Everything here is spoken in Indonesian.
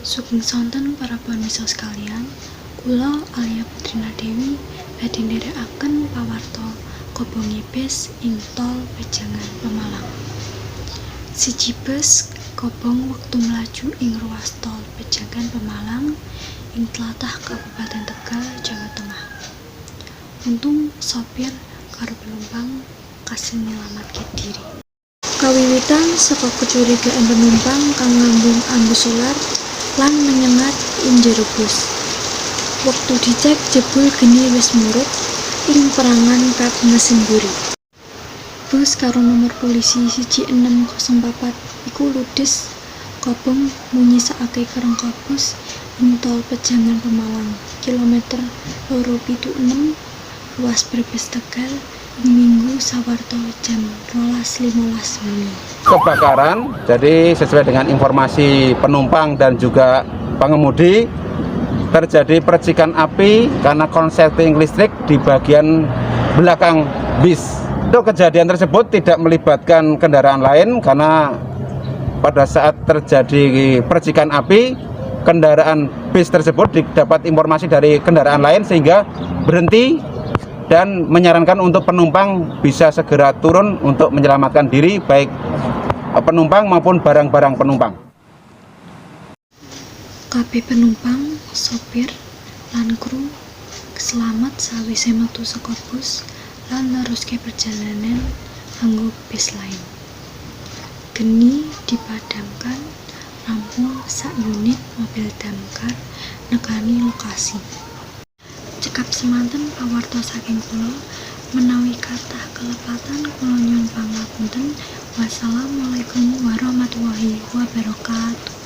Sugeng sonten para pamirsa sekalian, kula Alia Putri Nadewi badhe nderekaken pawarta kobongi bis ing Tol Pejangan Pemalang. Siji bus kobong wektu mlaju ing ruas Tol Pejangan Pemalang ing tlatah Kabupaten Tegal, Jawa Tengah. Untung sopir karo penumpang kasil nyelametke diri. Kawiwitan saka kecurigaan penumpang kang ngambung ambu solar lan menyengat ing jero bus. Wektu dicek jebul geni wis murub ing perangan Pet Mesin Buri. Bus karo nomor polisi 1604 iku ludes kobong munyisaake kerangka bus ing Tol Pejangan Pemalang, kilometer 276 ruas Brebes Tegal ing Minggu sawarta jam 12.15 menit. Kebakaran, jadi sesuai dengan informasi penumpang dan juga pengemudi, terjadi percikan api karena konsleting listrik di bagian belakang bis. Untuk kejadian tersebut tidak melibatkan kendaraan lain karena pada saat terjadi percikan api, kendaraan bis tersebut didapat informasi dari kendaraan lain sehingga berhenti dan menyarankan untuk penumpang bisa segera turun untuk menyelamatkan diri baik penumpang maupun barang-barang penumpang. Kabeh penumpang, sopir, lan kru selamat sawise metu saka bus lan neruske perjalanan kanggo bis lain. Geni dipadamkan, rampung sak unit mobil damkar nekani lokasi. Cekap semanten pawarta saking kula, menawi kathah kelepatan kula nyuwun pangapunten. Wassalamualaikum warahmatullahi wabarakatuh.